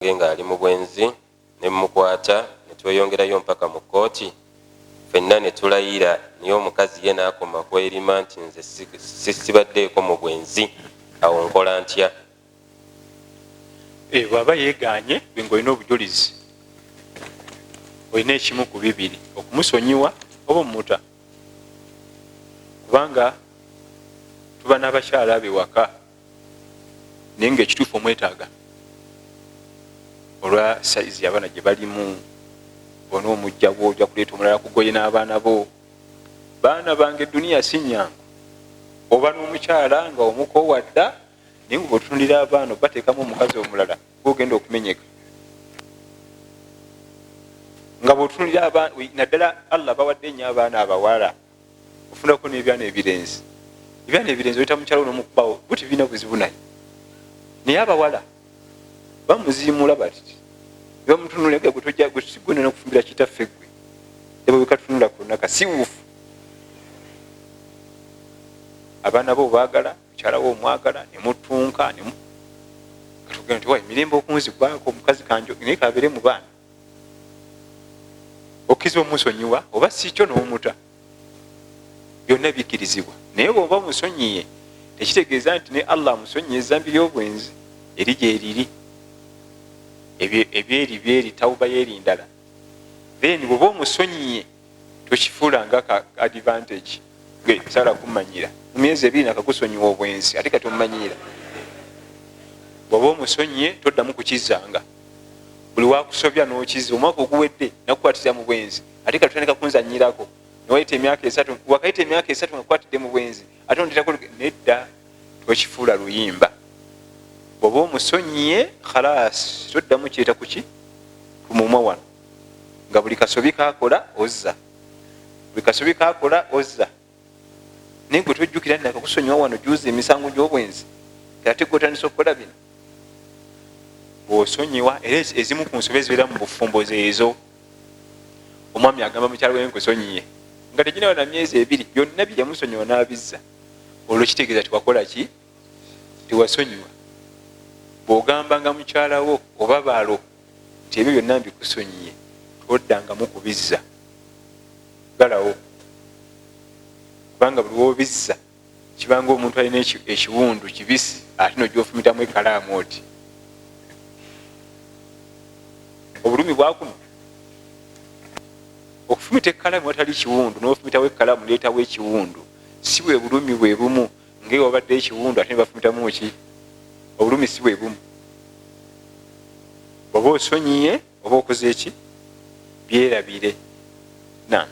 nga ali mu bwenzi ne mukwata ne tweyongerayo mpaka mu kooti fenna ne tulayira niyo omukazi ye n'akoma kwerima nti nze sibaddeeko mu bwenzi awo nkola ntya bw'aba yeeganye ng'olina obujulizi olina ekimu ku bibiri okumusonyiwa oba omuta kubanga tuba n'abakyala abewaka naye ngaekituufu omwetaaga olwa saizi abaana gye balimu bona omujjawo ojja kuleeta omulala kugoye n'abaana bo baana bange eduniya si nyangu oba n'omukyala nga omukowadda naye nga bwetunulira abaana bateekamu omukazi omulala gogenda okumenyeka nga bwetunulira naddala allah bawadde ennyo abaana abawala ofunako n'ebyana ebirenzi ebyana ebirenzi oleta mukyalo n'omukubawo buti birina buzibu naye naye abawala bamuziimula bati bamutunulira gwetusigwena nokufumbira kitaffe gwe ebo bekatunula kunaka siwufu abaana bo baagala mukyala wo omwagala nemutunka katugenda nti wa emirembe okunzigwako omukazi kanjo naye kabere mu baana okkiza omusonyiwa oba sikyo n'omuta byonna bikkirizibwa naye bwoba omusonyiye tekitegeeza nti ne allah amusonyiye ezambi ly'obwenzi eri gyeriri ebyeri tawuba yeri ndala then bwoba omusonyiye tokifuulanga ka advantage gwe sala kumanyira mu myezi ebiri nakakusonyiwa obwenzi ate katomumanyiira bwoba omusonyiye toddamu kukizanga buli wakusobya n'okiza omwaka oguwedde nakukwatira mu bwenzi ate katutandika kunzanyirako niwaita emyaka 3 wakaita emyaka 3 ngakukwatidde mu bwenzi ate ondirako nedda tokifuula luyimba bwoba omusonyiye khalas toddamu kyeta kuki kumumwa wano nga buli kasobi kakola ozza buli kasobi kakola ozza naye gwe tojjukira nti nakakusonyiwa wano juuza emisango gy'obwenzi ate gotandisa okukola bino bw'osonyiwa era ezimu ku nsobi ezibeera mu bufumbozi ezo omwami agamba mukyala we nkusonyiye nga teginawo na myezi 2 byonna byeyamusonyiwa n'abizza olwo kitegeeza tiwakola ki tiwasonyiwa bw'ogambanga mukyalawo oba baalo nti ebyo byonna mbikusonyiye toddangamu kubizza galawo kubanga buli wobizza kibanga omuntu alina ekiwundu kibisi ate nojofumitamu ekalaamu oti obulumi bwakuno okufumita ekkalaamu watali kiwundu nofumitawo ekkalaamu leetawo ekiwundu si bwe bulumi bwe bumu ngewabadde ekiwundu ate nebafumitamu ki obulumi si bwe bumu oba osonyiye oba okoze eki byerabire na